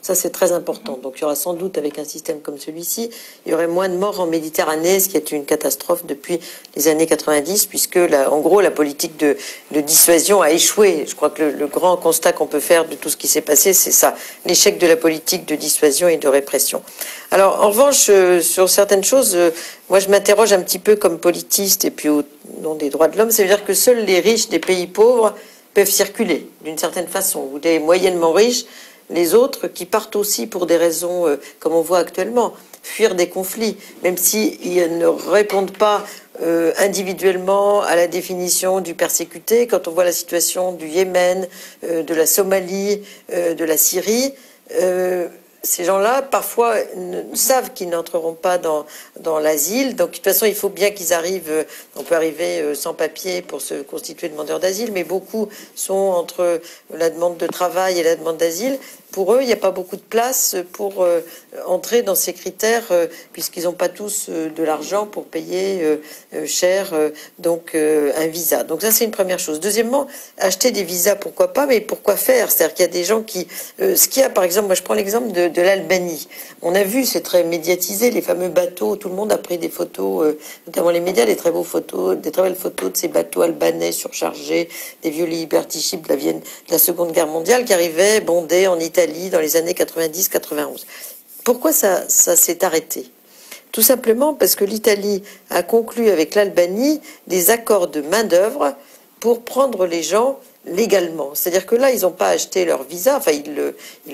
Ça, c'est très important. Donc, il y aura sans doute, avec un système comme celui-ci, il y aurait moins de morts en Méditerranée, ce qui est une catastrophe depuis les années 90, puisque, en gros, la politique de dissuasion a échoué. Je crois que le grand constat qu'on peut faire de tout ce qui s'est passé, c'est ça, l'échec de la politique de dissuasion et de répression. Alors, en revanche, sur certaines choses, moi, je m'interroge un petit peu comme politiste, et puis au nom des droits de l'homme, ça veut dire que seuls les riches des pays pauvres peuvent circuler, d'une certaine façon, ou des moyennement riches, les autres qui partent aussi pour des raisons, comme on voit actuellement, fuir des conflits, même s'ils ne répondent pas individuellement à la définition du persécuté. Quand on voit la situation du Yémen, de la Somalie, de la Syrie, ces gens-là, parfois, savent qu'ils n'entreront pas dans l'asile. Donc, de toute façon, il faut bien qu'ils arrivent. On peut arriver sans papier pour se constituer demandeur d'asile, mais beaucoup sont entre la demande de travail et la demande d'asile. Pour eux, il n'y a pas beaucoup de place pour entrer dans ces critères, puisqu'ils n'ont pas tous de l'argent pour payer cher un visa. Donc ça, c'est une première chose. Deuxièmement, acheter des visas, pourquoi pas, mais pourquoi faire? C'est-à-dire qu'il y a des gens qui... ce qu'il y a, par exemple, moi je prends l'exemple de l'Albanie. On a vu, c'est très médiatisé, les fameux bateaux, tout le monde a pris des photos, notamment les médias, des très belles photos de ces bateaux albanais surchargés, des vieux Liberty Ships de la Seconde Guerre mondiale qui arrivaient bondés en Italie dans les années 90-91. Pourquoi ça s'est arrêté? Tout simplement parce que l'Italie a conclu avec l'Albanie des accords de main-d'œuvre pour prendre les gens légalement. C'est-à-dire que là, ils n'ont pas acheté leur visa, enfin, ils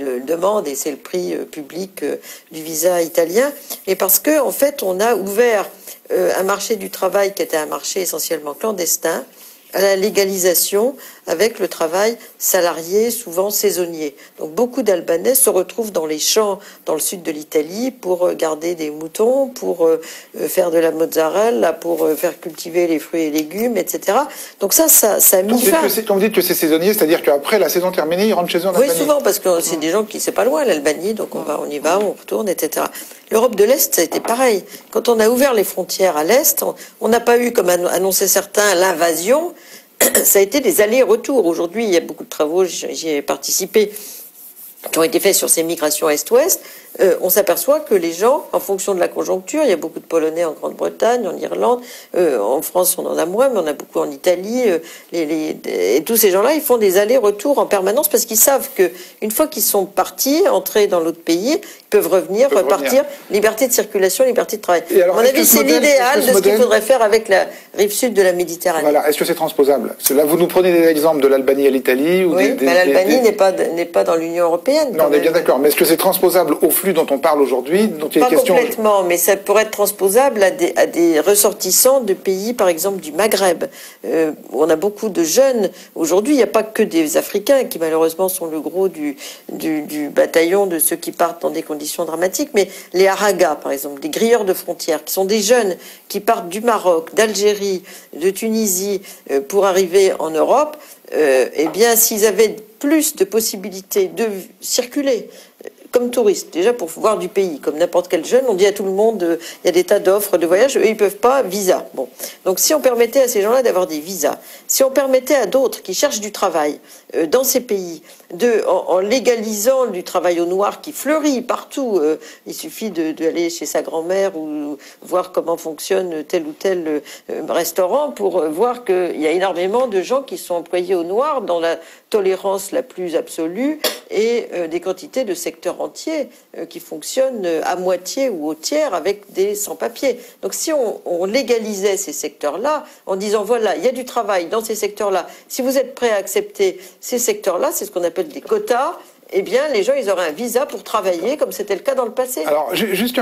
le demandent et c'est le prix public du visa italien. Et parce que, en fait, on a ouvert un marché du travail qui était un marché essentiellement clandestin à la légalisation avec le travail salarié, souvent saisonnier. Donc beaucoup d'Albanais se retrouvent dans les champs dans le sud de l'Italie pour garder des moutons, pour faire de la mozzarella, pour faire cultiver les fruits et légumes, etc. Donc ça a mis fin. Quand vous dites que c'est saisonnier, c'est-à-dire qu'après la saison terminée, ils rentrent chez eux en Albanie? Oui, souvent, parce que c'est des gens qui, c'est pas loin, l'Albanie, donc on y va, on retourne, etc. L'Europe de l'Est, ça a été pareil. Quand on a ouvert les frontières à l'Est, on n'a pas eu, comme annonçaient certains, l'invasion. Ça a été des allers-retours. Aujourd'hui, il y a beaucoup de travaux, j'y ai participé, qui ont été faits sur ces migrations Est-Ouest. On s'aperçoit que les gens, en fonction de la conjoncture, il y a beaucoup de Polonais en Grande-Bretagne, en Irlande, en France on en a moins, mais on a beaucoup en Italie. Et tous ces gens-là, ils font des allers-retours en permanence parce qu'ils savent que une fois qu'ils sont partis, entrés dans l'autre pays, ils peuvent revenir, repartir. Liberté de circulation, liberté de travail. À mon avis, c'est l'idéal de ce qu'il faudrait faire avec la rive sud de la Méditerranée. Voilà. Est-ce que c'est transposable? Là, vous nous prenez des exemples de l'Albanie à l'Italie ou oui, l'Albanie n'est pas dans l'Union européenne. Non, on est bien d'accord. Mais est-ce que c'est transposable au flux dont on parle aujourd'hui, dont il est question? Pas complètement, mais ça pourrait être transposable à des ressortissants de pays, par exemple du Maghreb. On a beaucoup de jeunes. Aujourd'hui, il n'y a pas que des Africains qui malheureusement sont le gros du bataillon de ceux qui partent dans des conditions dramatiques, mais les Haragas, par exemple, des grilleurs de frontières, qui sont des jeunes qui partent du Maroc, d'Algérie, de Tunisie pour arriver en Europe. Eh bien, s'ils avaient plus de possibilités de circuler comme touristes, déjà pour voir du pays, comme n'importe quel jeune, on dit à tout le monde, il y a des tas d'offres de voyage, eux, ils ne peuvent pas, visa. Bon. Donc si on permettait à ces gens-là d'avoir des visas, si on permettait à d'autres qui cherchent du travail dans ces pays, en légalisant du travail au noir qui fleurit partout, il suffit d'aller chez sa grand-mère ou voir comment fonctionne tel ou tel restaurant pour voir qu'il y a énormément de gens qui sont employés au noir dans la tolérance la plus absolue et des quantités de secteurs entiers qui fonctionnent à moitié ou au tiers avec des sans-papiers. Donc si on légalisait ces secteurs-là en disant voilà, il y a du travail dans ces secteurs-là, si vous êtes prêt à accepter ces secteurs-là, c'est ce qu'on appelle des quotas, eh bien les gens ils auraient un visa pour travailler comme c'était le cas dans le passé. Alors jusqu'à